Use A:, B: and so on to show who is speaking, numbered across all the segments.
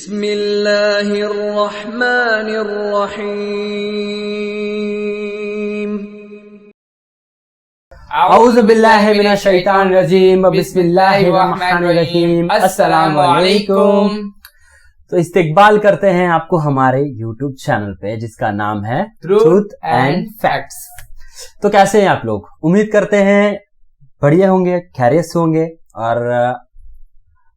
A: بسم اللہ الرحمن الرحیم
B: اعوذ باللہ من الشیطان الرجیم بسم اللہ الرحمن الرحیم السلام علیکم۔ تو استقبال کرتے ہیں آپ کو ہمارے یوٹیوب چینل پہ جس کا نام ہے ٹروتھ اینڈ فیکٹس۔ تو کیسے ہیں آپ لوگ؟ امید کرتے ہیں بڑھیا ہوں گے، خیریت سے ہوں گے، اور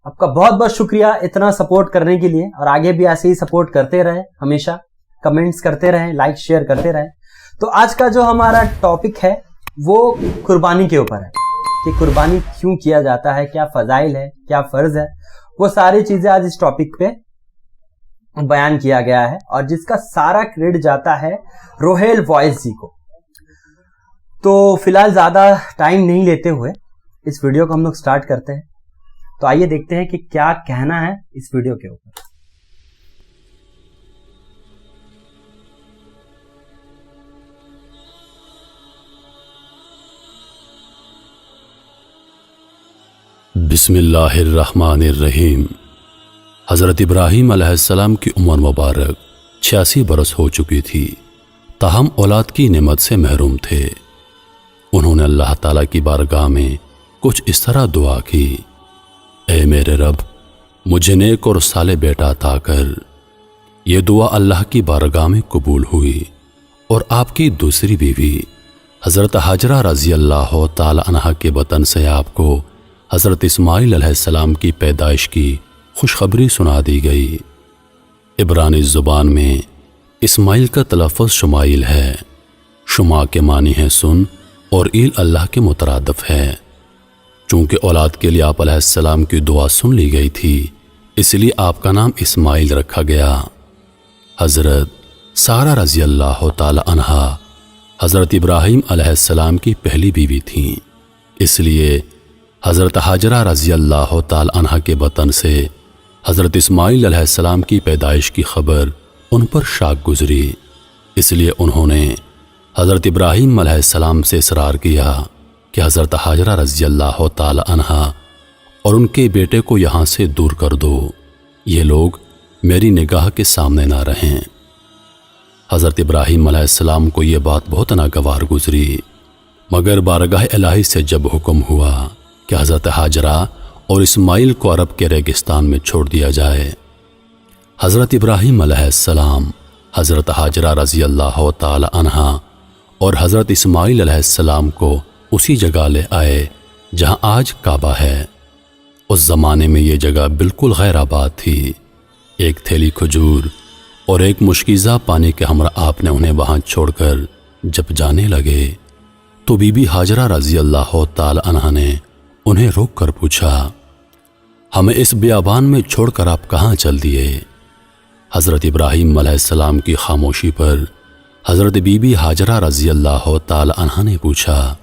B: آپ کا بہت بہت شکریہ اتنا سپورٹ کرنے کے لیے، اور آگے بھی ایسے ہی سپورٹ کرتے رہیں، ہمیشہ کمنٹس کرتے رہیں، لائک شیئر کرتے رہیں۔ تو آج کا جو ہمارا ٹاپک ہے وہ قربانی کے اوپر ہے کہ قربانی کیوں کیا جاتا ہے، کیا فضائل ہے، کیا فرض ہے، وہ ساری چیزیں آج اس ٹاپک پہ بیان کیا گیا ہے، اور جس کا سارا کریڈٹ جاتا ہے روہیل وائس جی کو۔ تو فی الحال زیادہ ٹائم نہیں لیتے ہوئے اس ویڈیو کو ہم لوگ سٹارٹ کرتے ہیں۔ تو آئیے دیکھتے ہیں کہ کیا کہنا ہے اس ویڈیو کے اوپر۔
C: بسم اللہ الرحمن الرحیم۔ حضرت ابراہیم علیہ السلام کی عمر مبارک 86 برس ہو چکی تھی، تاہم اولاد کی نعمت سے محروم تھے۔ انہوں نے اللہ تعالیٰ کی بارگاہ میں کچھ اس طرح دعا کی: اے میرے رب، مجھے نیک اور صالح بیٹا عطا کر۔ یہ دعا اللہ کی بارگاہ میں قبول ہوئی، اور آپ کی دوسری بیوی حضرت حاجرہ رضی اللہ تعالی عنہا کے بطن سے آپ کو حضرت اسماعیل علیہ السلام کی پیدائش کی خوشخبری سنا دی گئی۔ عبرانی زبان میں اسماعیل کا تلفظ شمائل ہے۔ شما کے معنی ہے سن، اور ایل اللہ کے مترادف ہے۔ چونکہ اولاد کے لیے آپ علیہ السلام کی دعا سن لی گئی تھی، اس لیے آپ کا نام اسماعیل رکھا گیا۔ حضرت سارہ رضی اللہ تعالی عنہا حضرت ابراہیم علیہ السلام کی پہلی بیوی تھیں، اس لیے حضرت حاجرہ رضی اللہ تعالی عنہا کے بطن سے حضرت اسماعیل علیہ السلام کی پیدائش کی خبر ان پر شاک گزری۔ اس لیے انہوں نے حضرت ابراہیم علیہ السلام سے اصرار کیا کہ حضرت حاجرہ رضی اللہ تعالی عنہا اور ان کے بیٹے کو یہاں سے دور کر دو، یہ لوگ میری نگاہ کے سامنے نہ رہیں۔ حضرت ابراہیم علیہ السلام کو یہ بات بہت ناگوار گزری، مگر بارگاہ الہی سے جب حکم ہوا کہ حضرت حاجرہ اور اسماعیل کو عرب کے ریگستان میں چھوڑ دیا جائے، حضرت ابراہیم علیہ السلام حضرت حاجرہ رضی اللہ تعالی عنہا اور حضرت اسماعیل علیہ السلام کو اسی جگہ لے آئے جہاں آج کعبہ ہے۔ اس زمانے میں یہ جگہ بالکل غیر آباد تھی۔ ایک تھیلی کھجور اور ایک مشکیزہ پانی کے ہمراہ آپ نے انہیں وہاں چھوڑ کر جب جانے لگے تو بی بی حاجرہ رضی اللہ تعالی عنہا نے انہیں روک کر پوچھا: ہمیں اس بیابان میں چھوڑ کر آپ کہاں چل دیے؟ حضرت ابراہیم علیہ السلام کی خاموشی پر حضرت بی بی حاجرہ رضی اللہ تعالی عنہا نے پوچھا: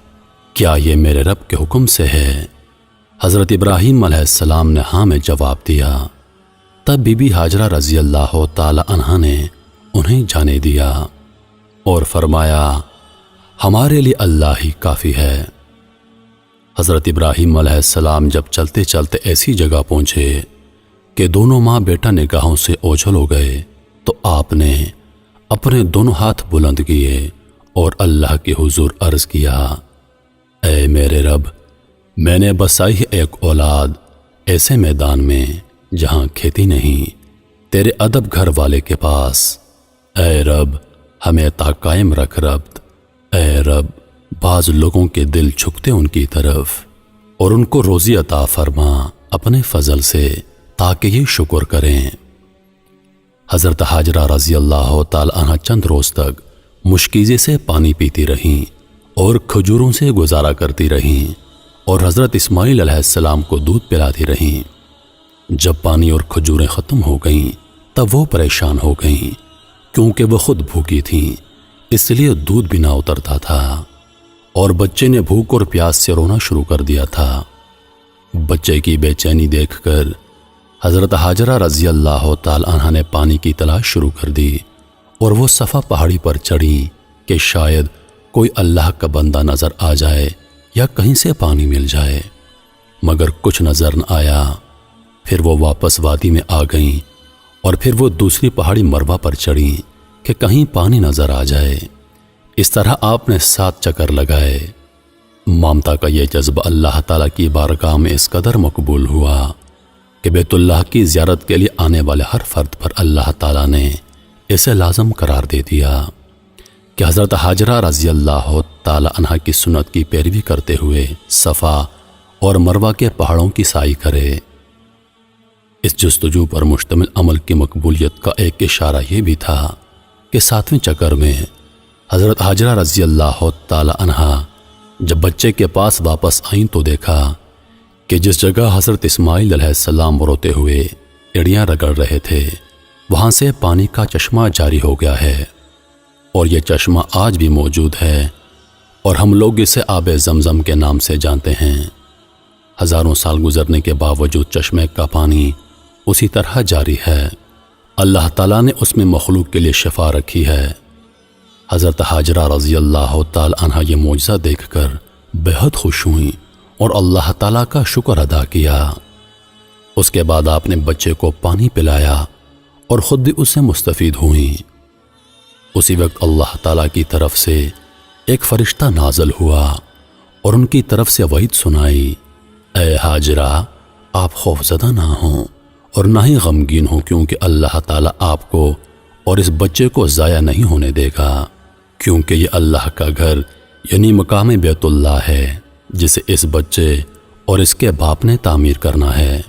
C: کیا یہ میرے رب کے حکم سے ہے؟ حضرت ابراہیم علیہ السلام نے ہاں میں جواب دیا۔ تب بی بی حاجرہ رضی اللہ تعالی عنہا نے انہیں جانے دیا اور فرمایا: ہمارے لیے اللہ ہی کافی ہے۔ حضرت ابراہیم علیہ السلام جب چلتے چلتے ایسی جگہ پہنچے کہ دونوں ماں بیٹا نگاہوں سے اوجھل ہو گئے، تو آپ نے اپنے دونوں ہاتھ بلند کیے اور اللہ کے حضور عرض کیا: اے میرے رب، میں نے بسائی ہے ایک اولاد ایسے میدان میں جہاں کھیتی نہیں، تیرے ادب گھر والے کے پاس۔ اے رب، ہمیں عطا قائم رکھ رب۔ اے رب، بعض لوگوں کے دل جھکتے ان کی طرف، اور ان کو روزی عطا فرما اپنے فضل سے تاکہ یہ شکر کریں۔ حضرت حاجرہ رضی اللہ تعالی عنہ چند روز تک مشکیزے سے پانی پیتی رہیں اور کھجوروں سے گزارا کرتی رہیں، اور حضرت اسماعیل علیہ السلام کو دودھ پلاتی رہیں۔ جب پانی اور کھجوریں ختم ہو گئیں تب وہ پریشان ہو گئیں، کیونکہ وہ خود بھوکی تھیں، اس لیے دودھ بھی نہ اترتا تھا، اور بچے نے بھوک اور پیاس سے رونا شروع کر دیا تھا۔ بچے کی بے چینی دیکھ کر حضرت حاجرہ رضی اللہ تعالی عنہا نے پانی کی تلاش شروع کر دی، اور وہ صفا پہاڑی پر چڑھی کہ شاید کوئی اللہ کا بندہ نظر آ جائے یا کہیں سے پانی مل جائے، مگر کچھ نظر نہ آیا۔ پھر وہ واپس وادی میں آ گئیں اور پھر وہ دوسری پہاڑی مروا پر چڑھی کہ کہیں پانی نظر آ جائے۔ اس طرح آپ نے 7 چکر لگائے۔ مامتا کا یہ جذبہ اللہ تعالیٰ کی بارگاہ میں اس قدر مقبول ہوا کہ بیت اللہ کی زیارت کے لیے آنے والے ہر فرد پر اللہ تعالیٰ نے اسے لازم قرار دے دیا کہ حضرت حاجرہ رضی اللہ تعالیٰ عنہا کی سنت کی پیروی کرتے ہوئے صفا اور مروہ کے پہاڑوں کی سعی کرے۔ اس جستجو پر مشتمل عمل کی مقبولیت کا ایک اشارہ یہ بھی تھا کہ 7ویں چکر میں حضرت حاجرہ رضی اللہ تعالیٰ عنہا جب بچے کے پاس واپس آئیں تو دیکھا کہ جس جگہ حضرت اسماعیل علیہ السلام روتے ہوئے ایڑیاں رگڑ رہے تھے وہاں سے پانی کا چشمہ جاری ہو گیا ہے، اور یہ چشمہ آج بھی موجود ہے اور ہم لوگ اسے آب زمزم کے نام سے جانتے ہیں۔ ہزاروں سال گزرنے کے باوجود چشمے کا پانی اسی طرح جاری ہے۔ اللہ تعالیٰ نے اس میں مخلوق کے لیے شفا رکھی ہے۔ حضرت حاجرہ رضی اللہ تعالی عنہا یہ معجزہ دیکھ کر بہت خوش ہوئیں اور اللہ تعالیٰ کا شکر ادا کیا۔ اس کے بعد آپ نے بچے کو پانی پلایا اور خود بھی اس سے مستفید ہوئیں۔ اسی وقت اللہ تعالیٰ کی طرف سے ایک فرشتہ نازل ہوا اور ان کی طرف سے وعید سنائی، اے حاجرہ آپ خوفزدہ نہ ہوں اور نہ ہی غمگین ہوں، کیونکہ اللہ تعالیٰ آپ کو اور اس بچے کو ضائع نہیں ہونے دے گا، کیونکہ یہ اللہ کا گھر یعنی مقام بیت اللہ ہے جسے اس بچے اور اس کے باپ نے تعمیر کرنا ہے۔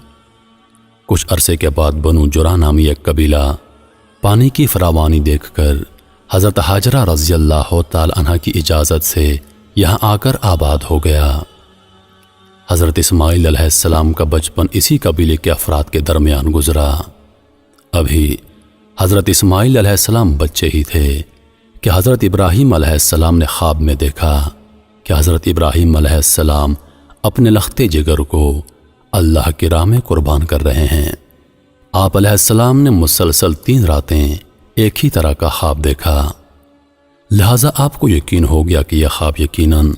C: کچھ عرصے کے بعد بنو جرہ نامی ایک قبیلہ پانی کی فراوانی دیکھ کر حضرت حاجرہ رضی اللہ تعالی عنہ کی اجازت سے یہاں آ کر آباد ہو گیا۔ حضرت اسماعیل علیہ السلام کا بچپن اسی قبیلے کے افراد کے درمیان گزرا۔ ابھی حضرت اسماعیل علیہ السلام بچے ہی تھے کہ حضرت ابراہیم علیہ السلام نے خواب میں دیکھا کہ حضرت ابراہیم علیہ السلام اپنے لخت جگر کو اللہ کی راہ میں قربان کر رہے ہیں۔ آپ علیہ السلام نے مسلسل 3 راتیں ایک ہی طرح کا خواب دیکھا، لہذا آپ کو یقین ہو گیا کہ یہ خواب یقیناً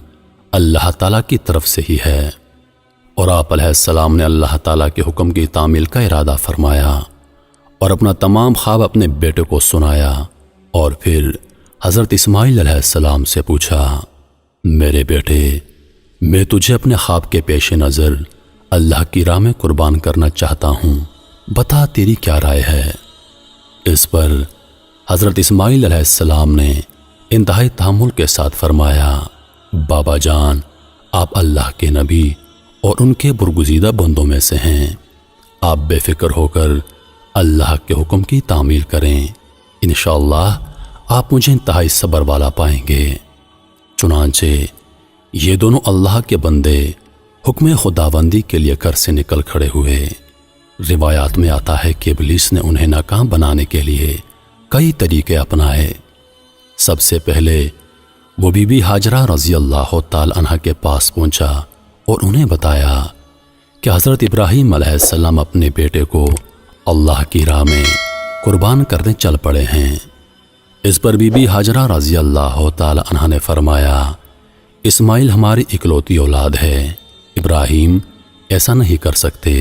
C: اللہ تعالیٰ کی طرف سے ہی ہے، اور آپ علیہ السلام نے اللہ تعالیٰ کے حکم کی تعمیل کا ارادہ فرمایا اور اپنا تمام خواب اپنے بیٹے کو سنایا، اور پھر حضرت اسماعیل علیہ السلام سے پوچھا، میرے بیٹے، میں تجھے اپنے خواب کے پیش نظر اللہ کی راہ میں قربان کرنا چاہتا ہوں، بتا تیری کیا رائے ہے؟ اس پر حضرت اسماعیل علیہ السلام نے انتہائی تحمل کے ساتھ فرمایا، بابا جان، آپ اللہ کے نبی اور ان کے برگزیدہ بندوں میں سے ہیں، آپ بے فکر ہو کر اللہ کے حکم کی تعمیل کریں، انشاءاللہ آپ مجھے انتہائی صبر والا پائیں گے۔ چنانچہ یہ دونوں اللہ کے بندے حکم خداوندی کے لیے گھر سے نکل کھڑے ہوئے۔ روایات میں آتا ہے کہ ابلیس نے انہیں ناکام بنانے کے لیے کئی طریقے اپنائے۔ سب سے پہلے وہ بی بی حاجرہ رضی اللہ تعالی عنہ کے پاس پہنچا اور انہیں بتایا کہ حضرت ابراہیم علیہ السلام اپنے بیٹے کو اللہ کی راہ میں قربان کرنے چل پڑے ہیں۔ اس پر بی بی حاجرہ رضی اللہ تعالی عنہ نے فرمایا، اسماعیل ہماری اکلوتی اولاد ہے، ابراہیم ایسا نہیں کر سکتے۔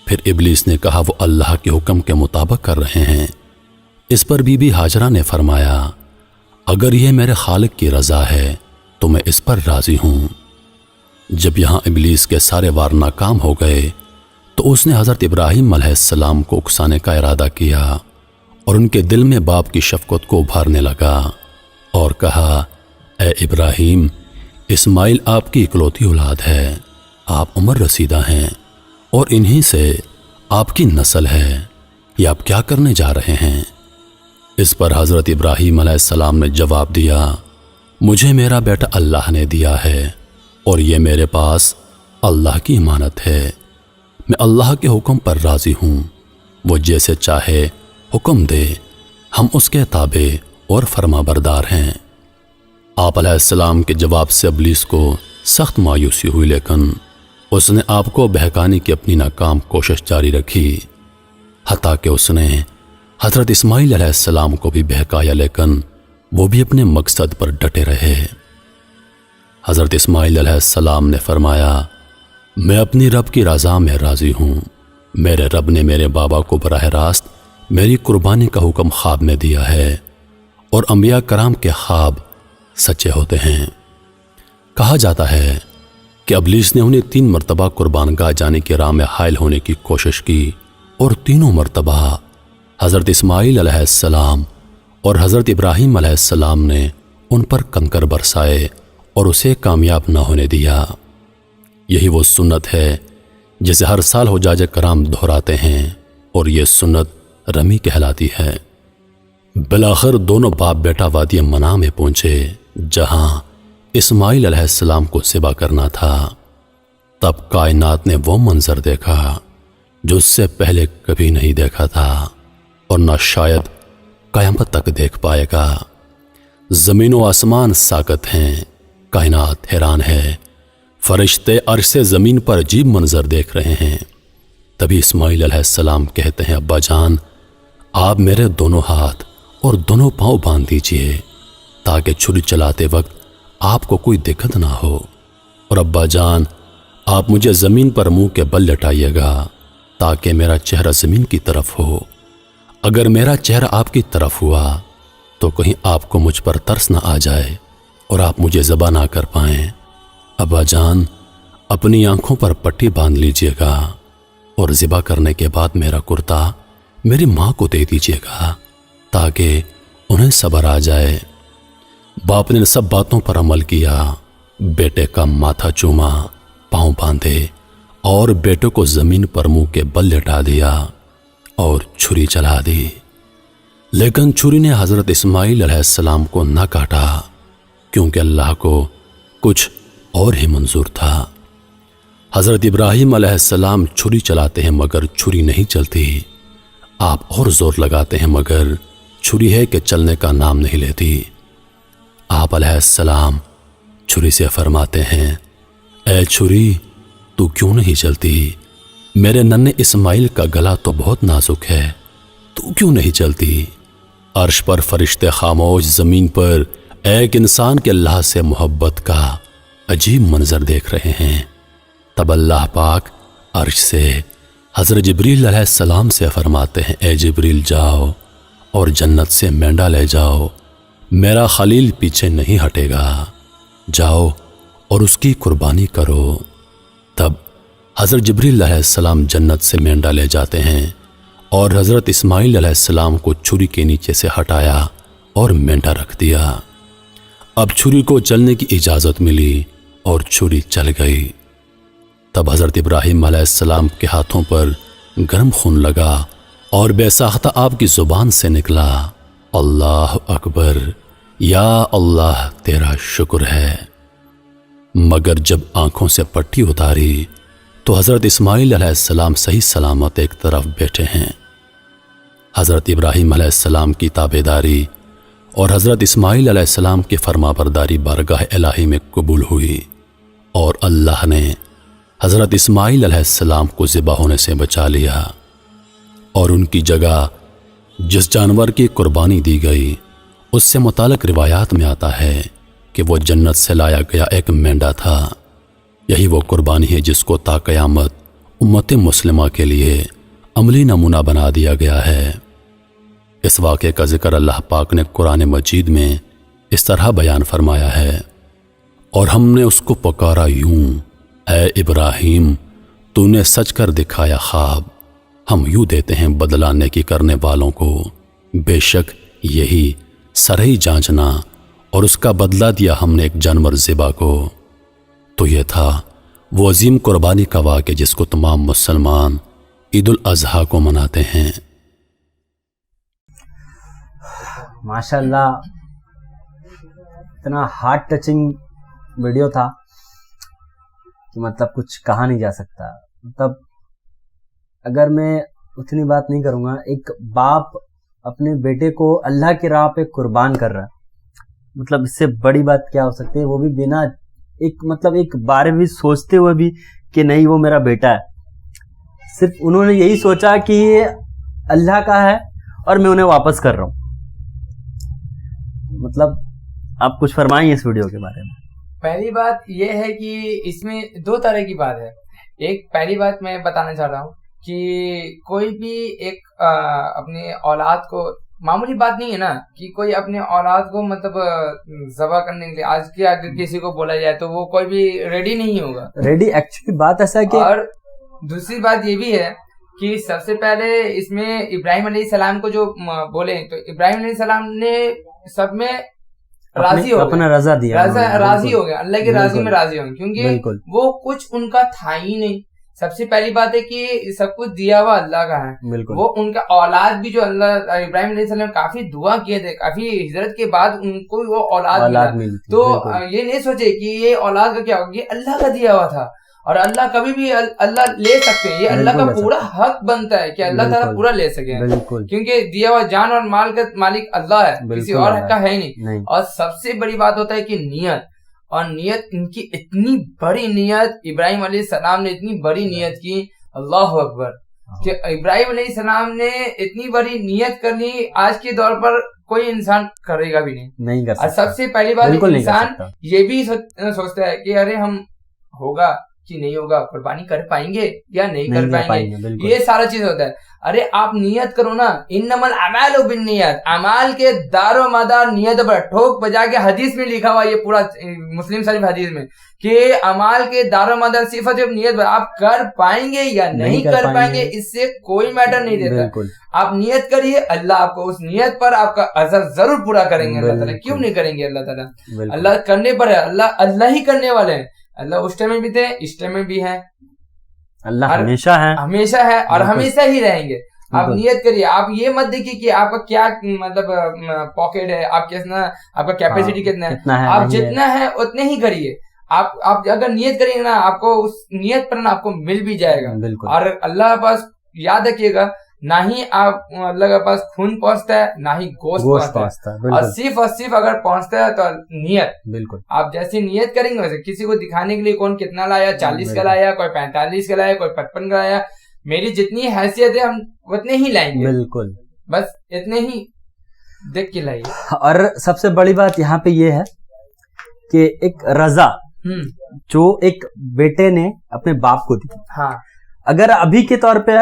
C: پھر ابلیس نے کہا وہ اللہ کے حکم کے مطابق کر رہے ہیں۔ اس پر بی بی حاجرہ نے فرمایا، اگر یہ میرے خالق کی رضا ہے تو میں اس پر راضی ہوں۔ جب یہاں ابلیس کے سارے وار ناکام ہو گئے تو اس نے حضرت ابراہیم علیہ السلام کو اکسانے کا ارادہ کیا اور ان کے دل میں باپ کی شفقت کو ابھارنے لگا اور کہا، اے ابراہیم، اسماعیل آپ کی اکلوتی اولاد ہے، آپ عمر رسیدہ ہیں اور انہی سے آپ کی نسل ہے، یہ آپ کیا کرنے جا رہے ہیں؟ اس پر حضرت ابراہیم علیہ السلام نے جواب دیا، مجھے میرا بیٹا اللہ نے دیا ہے اور یہ میرے پاس اللہ کی امانت ہے، میں اللہ کے حکم پر راضی ہوں، وہ جیسے چاہے حکم دے، ہم اس کے تابع اور فرما بردار ہیں۔ آپ علیہ السلام کے جواب سے ابلیس کو سخت مایوسی ہوئی، لیکن اس نے آپ کو بہکانے کی اپنی ناکام کوشش جاری رکھی، حتیٰ کہ اس نے حضرت اسماعیل علیہ السلام کو بھی بہکایا، لیکن وہ بھی اپنے مقصد پر ڈٹے رہے۔ حضرت اسماعیل علیہ السلام نے فرمایا، میں اپنی رب کی رضا میں راضی ہوں، میرے رب نے میرے بابا کو براہ راست میری قربانی کا حکم خواب میں دیا ہے اور انبیاء کرام کے خواب سچے ہوتے ہیں۔ کہا جاتا ہے کہ ابلیس نے انہیں 3 مرتبہ قربان گاہ جانے کی راہ میں حائل ہونے کی کوشش کی اور تینوں مرتبہ حضرت اسماعیل علیہ السلام اور حضرت ابراہیم علیہ السلام نے ان پر کنکر برسائے اور اسے کامیاب نہ ہونے دیا۔ یہی وہ سنت ہے جسے ہر سال حجاج کرام دہراتے ہیں اور یہ سنت رمی کہلاتی ہے۔ بالآخر دونوں باپ بیٹا وادی منع میں پہنچے جہاں اسماعیل علیہ السلام کو ذبح کرنا تھا۔ تب کائنات نے وہ منظر دیکھا جو اس سے پہلے کبھی نہیں دیکھا تھا اور نہ شاید قیامت تک دیکھ پائے گا۔ زمین و آسمان ساکت ہیں، کائنات حیران ہے، فرشتے عرش سے زمین پر عجیب منظر دیکھ رہے ہیں۔ تبھی اسماعیل علیہ السلام کہتے ہیں، ابا جان آپ میرے دونوں ہاتھ اور دونوں پاؤں باندھ دیجئے تاکہ چھری چلاتے وقت آپ کو کوئی دقت نہ ہو، اور ابا جان آپ مجھے زمین پر منہ کے بل لٹائیے گا تاکہ میرا چہرہ زمین کی طرف ہو۔ اگر میرا چہرہ آپ کی طرف ہوا تو کہیں آپ کو مجھ پر ترس نہ آ جائے اور آپ مجھے ذبح نہ کر پائیں۔ ابا جان اپنی آنکھوں پر پٹی باندھ لیجئے گا اور ذبح کرنے کے بعد میرا کرتا میری ماں کو دے دیجئے گا تاکہ انہیں صبر آ جائے۔ باپ نے سب باتوں پر عمل کیا، بیٹے کا ماتھا چوما، پاؤں باندھے اور بیٹے کو زمین پر منہ کے بل لٹا دیا اور چھری چلا دی، لیکن چھری نے حضرت اسماعیل علیہ السلام کو نہ کاٹا کیونکہ اللہ کو کچھ اور ہی منظور تھا۔ حضرت ابراہیم علیہ السلام چھری چلاتے ہیں مگر چھری نہیں چلتی، آپ اور زور لگاتے ہیں مگر چھری ہے کہ چلنے کا نام نہیں لیتی۔ آپ علیہ السلام چھری سے فرماتے ہیں، اے چھری تو کیوں نہیں چلتی؟ میرے ننھے اسماعیل کا گلا تو بہت نازک ہے، تو کیوں نہیں چلتی؟ عرش پر فرشتے خاموش، زمین پر ایک انسان کے اللہ سے محبت کا عجیب منظر دیکھ رہے ہیں۔ تب اللہ پاک عرش سے حضرت جبریل علیہ السلام سے فرماتے ہیں، اے جبریل جاؤ اور جنت سے مینڈا لے جاؤ، میرا خلیل پیچھے نہیں ہٹے گا، جاؤ اور اس کی قربانی کرو۔ تب حضرت جبریل علیہ السلام جنت سے مینڈا لے جاتے ہیں اور حضرت اسماعیل علیہ السلام کو چھری کے نیچے سے ہٹایا اور مینڈا رکھ دیا۔ اب چھری کو چلنے کی اجازت ملی اور چھری چل گئی۔ تب حضرت ابراہیم علیہ السلام کے ہاتھوں پر گرم خون لگا اور بے ساختہ آپ کی زبان سے نکلا، اللہ اکبر، یا اللہ تیرا شکر ہے۔ مگر جب آنکھوں سے پٹی اتاری تو حضرت اسماعیل علیہ السلام صحیح سلامت ایک طرف بیٹھے ہیں۔ حضرت ابراہیم علیہ السلام کی تابعداری اور حضرت اسماعیل علیہ السلام کی فرمانبرداری بارگاہ الہی میں قبول ہوئی اور اللہ نے حضرت اسماعیل علیہ السلام کو ذبح ہونے سے بچا لیا، اور ان کی جگہ جس جانور کی قربانی دی گئی اس سے متعلق روایات میں آتا ہے کہ وہ جنت سے لایا گیا ایک مینڈا تھا۔ یہی وہ قربانی ہے جس کو تا قیامت امت مسلمہ کے لیے عملی نمونہ بنا دیا گیا ہے۔ اس واقعے کا ذکر اللہ پاک نے قرآن مجید میں اس طرح بیان فرمایا ہے، اور ہم نے اس کو پکارا یوں، اے ابراہیم تو نے سچ کر دکھایا خواب، ہم یوں دیتے ہیں بدلہ نیکی کرنے والوں کو، بے شک یہی سرہی جانچنا، اور اس کا بدلہ دیا ہم نے ایک جانور ذبح کو۔ تو یہ تھا وہ عظیم قربانی کا واقعہ جس کو تمام مسلمان عید الاضحیٰ کو مناتے ہیں۔
B: ماشاءاللہ اتنا ہارٹ ٹچنگ ویڈیو تھا کہ مطلب کچھ کہا نہیں جا سکتا۔ مطلب اگر میں اتنی بات نہیں کروں گا، ایک باپ اپنے بیٹے کو اللہ کی راہ پہ قربان کر رہا ہے، مطلب اس سے بڑی بات کیا ہو سکتی ہے؟ وہ بھی بنا ایک بارے بھی سوچتے ہوئے بھی کہ نہیں وہ میرا بیٹا ہے، صرف انہوں نے یہی سوچا کہ یہ اللہ کا ہے اور میں انہیں واپس کر رہا ہوں۔ مطلب آپ کچھ فرمائیں اس ویڈیو کے بارے میں۔
D: پہلی بات یہ ہے کہ اس میں دو طرح کی بات ہے۔ ایک پہلی بات میں بتانا چاہ رہا ہوں کہ کوئی بھی ایک اپنے اولاد کو، معمولی بات نہیں ہے نا کہ کوئی اپنے اولاد کو مطلب ذبح کرنے کے لیے آج کے اگر کسی کو بولا جائے تو وہ کوئی بھی ریڈی نہیں ہوگا.
B: ریڈی ایکچولی بات ایسا ہے کہ، اور
D: دوسری بات یہ بھی ہے کہ سب سے پہلے اس میں ابراہیم علیہ السلام کو جو بولے تو ابراہیم علیہ السلام نے سب میں راضی ہو گیا،
B: اپنا رضا دیا،
D: راضی ہو گیا، اللہ کی راضی میں راضی ہو گیا، کیونکہ وہ کچھ ان کا تھا ہی نہیں. سب سے پہلی بات ہے کہ سب کچھ دیا ہوا اللہ کا ہے. وہ ان کا اولاد بھی جو اللہ ابراہیم علیہ السلام کافی دعا کیے تھے، کافی ہجرت کے بعد ان کو وہ اولاد ملا. تو یہ نہیں سوچے کہ یہ اولاد کا کیا ہوگا، یہ اللہ کا دیا ہوا تھا، اور اللہ کبھی بھی اللہ لے سکتے ہیں. یہ اللہ کا پورا حق بنتا ہے کہ اللہ تعالیٰ پورا لے سکے، کیونکہ دیا ہوا جان اور مال کا مالک اللہ ہے، کسی اور حق کا ہے ہی نہیں. اور سب سے بڑی بات ہوتا ہے کہ نیت، اور نیت ان کی اتنی بڑی نیت، ابراہیم علیہ السلام نے اتنی بڑی نیت کی، اللہ اکبر، کہ ابراہیم علیہ السلام نے اتنی بڑی نیت کر لی، آج کے دور پر کوئی انسان کرے گا بھی نہیں کر سکتا. اور سب سے پہلی بات انسان یہ بھی سوچتا ہے کہ ارے ہم ہوگا کہ نہیں ہوگا، قربانی کر پائیں گے یا نہیں کر پائیں گے، یہ سارا چیز ہوتا ہے. ارے آپ نیت کرو نا، انما الاعمال بالنیات، اعمال کے دار و مدار نیت پر ٹھوک بجا کے حدیث میں لکھا ہوا، یہ پورا مسلم شریف حدیث میں کہ اعمال کے دار و مدار صرف نیت پر، آپ کر پائیں گے یا نہیں کر پائیں گے اس سے کوئی میٹر نہیں دیتا. آپ نیت کریے، اللہ آپ کو اس نیت پر آپ کا اجر ضرور پورا کریں گے. اللہ تعالیٰ کیوں نہیں کریں گے؟ اللہ تعالیٰ اللہ کرنے پر ہے، اللہ ہی کرنے والے ہیں. اللہ اس ٹائم میں بھی تھے، اس ٹائم میں بھی ہیں، اللہ ہمیشہ ہے اور ہمیشہ ہی رہیں گے. آپ نیت کریے، آپ یہ مت دیکھیے کہ آپ کا کیا مطلب پاکٹ ہے، آپ کا کیپیسٹی کتنا ہے، آپ جتنا ہے اتنے ہی کریے. آپ اگر نیت کریں گے نا، آپ کو اس نیت پر نا آپ کو مل بھی جائے گا. اور اللہ کے پاس یاد رکھیے گا، نہ ہی آپ اللہ کے پاس خون پہنچتا ہے، نہ ہی گوشت پہنچتا ہے، اور صرف اگر پہنچتا ہے تو نیت. بالکل آپ جیسی نیت کریں گے ویسے. کسی کو دکھانے کے لیے کون کتنا لایا، 40 کا لایا، کوئی 45 کا لایا، کوئی 55 کا لایا، میری جتنی حیثیت ہے ہم اتنے ہی لائیں گے. بالکل بس اتنے ہی دیکھ کے لائیے.
B: اور سب سے بڑی بات یہاں پہ یہ ہے کہ ایک رضا جو ایک بیٹے نے اپنے باپ کو دی.
D: ہاں
B: اگر ابھی کے طور پہ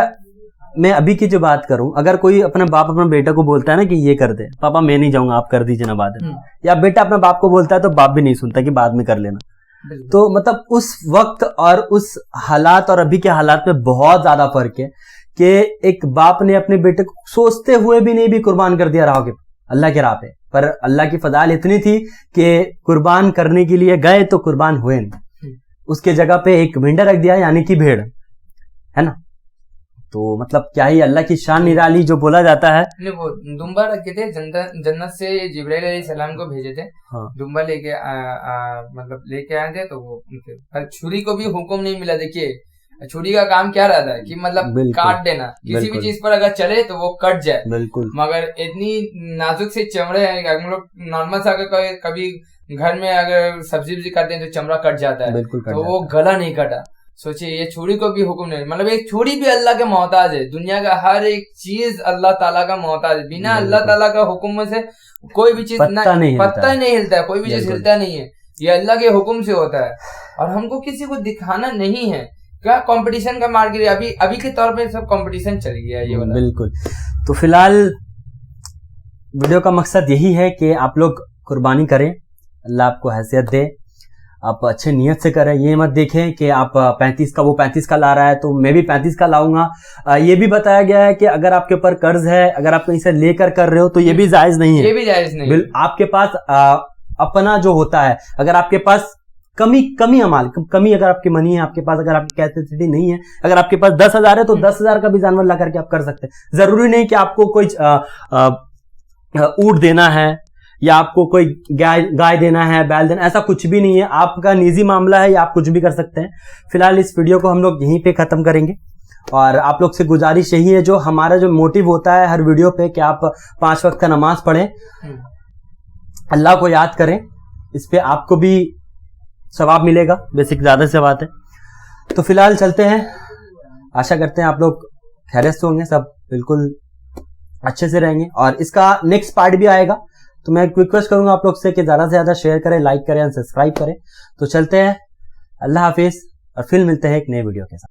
B: میں ابھی کی جو بات کروں، اگر کوئی اپنا باپ اپنا بیٹا کو بولتا ہے نا کہ یہ کر دے، پاپا میں نہیں جاؤں گا، آپ کر دیجیے نا بعد میں، یا بیٹا اپنا باپ کو بولتا ہے تو باپ بھی نہیں سنتا کہ بعد میں کر لینا. تو مطلب اس وقت اور اس حالات اور ابھی کے حالات میں بہت زیادہ فرق ہے کہ ایک باپ نے اپنے بیٹے کو سوچتے ہوئے بھی نہیں بھی قربان کر دیا راہ کے اللہ کے راہ پہ. پر اللہ کی فضائل اتنی تھی کہ قربان کرنے کے لیے گئے تو قربان ہوئے نہیں، اس کے جگہ پہ ایک مینڈا رکھ دیا، یعنی کہ بھیڑ ہے نا. تو مطلب کیا ہی اللہ کی شان نرالی جو بولا جاتا ہے.
D: وہ دمبا رکھے تھے، جنت سے جبرائیل علیہ السلام کو بھیجے تھے، دمبا لے کے مطلب لے کے آئے تھے. تو وہ چھری کو بھی حکم نہیں ملا. دیکھیے چھری کا کام کیا رہتا ہے کہ مطلب کاٹ دینا، کسی بھی چیز پر اگر چلے تو وہ کٹ جائے. بالکل مگر اتنی نازک سے چمڑے ہیں، ہم لوگ نارمل سا کبھی گھر میں اگر سبزی کرتے ہیں تو چمڑا کٹ جاتا ہے، تو وہ گلا نہیں کٹا. سوچئے یہ چھری کو بھی حکم نہیں، مطلب ایک چھری بھی اللہ کے محتاج ہے. دنیا کا ہر ایک چیز اللہ تعالیٰ کا محتاج ہے. بنا اللہ تعالیٰ کا حکم سے کوئی بھی چیز پتہ ہی نہیں ہلتا ہے، کوئی بھی چیز ہلتا نہیں ہے. یہ اللہ کے حکم سے ہوتا ہے، اور ہم کو کسی کو دکھانا نہیں ہے. کیا کمپٹیشن کا مارکیٹ ابھی کے طور پہ سب کمپٹیشن چل گیا ہے یہ والا. بالکل.
B: تو فی الحال ویڈیو کا مقصد یہی ہے کہ آپ لوگ قربانی کریں، اللہ آپ کو حیثیت دے، آپ اچھے نیت سے کریں. یہ مت دیکھیں کہ آپ 35 کا لا رہا ہے تو میں بھی 35 کا لاؤں گا. یہ بھی بتایا گیا ہے کہ اگر آپ کے اوپر قرض ہے، اگر آپ کہیں سے لے کر رہے ہو تو یہ بھی جائز نہیں ہے.
D: یہ بھی جائز نہیں.
B: آپ کے پاس اپنا جو ہوتا ہے، اگر آپ کے پاس کمی امال کمی، اگر آپ کی منی ہے آپ کے پاس، اگر آپ کی کیپیسٹی نہیں ہے، اگر آپ کے پاس 10,000 ہے تو 10,000 کا بھی جانور لا کر کے آپ کر سکتے ہیں. ضروری نہیں کہ آپ کو کوئی اونٹ دینا ہے یا آپ کو کوئی گائے دینا ہے، بیل دینا، ایسا کچھ بھی نہیں ہے. آپ کا نجی معاملہ ہے یا آپ کچھ بھی کر سکتے ہیں. فی الحال اس ویڈیو کو ہم لوگ یہیں پہ ختم کریں گے، اور آپ لوگ سے گزارش یہی ہے، جو ہمارا جو موٹیو ہوتا ہے ہر ویڈیو پہ کہ آپ 5 وقت کا نماز پڑھیں، اللہ کو یاد کریں، اس پہ آپ کو بھی ثواب ملے گا. بیسک زیادہ سے بات ہے. تو فی الحال چلتے ہیں. آشا کرتے ہیں آپ لوگ خیریت سے ہوں گے، سب بالکل اچھے سے رہیں گے. اور اس کا نیکسٹ پارٹ بھی آئے گا، تو میں ریکویسٹ کروں گا آپ لوگ سے کہ زیادہ سے زیادہ شیئر کریں، لائک کریں اور سبسکرائب کریں. تو چلتے ہیں، اللہ حافظ، اور پھر ملتے ہیں ایک نئے ویڈیو کے ساتھ.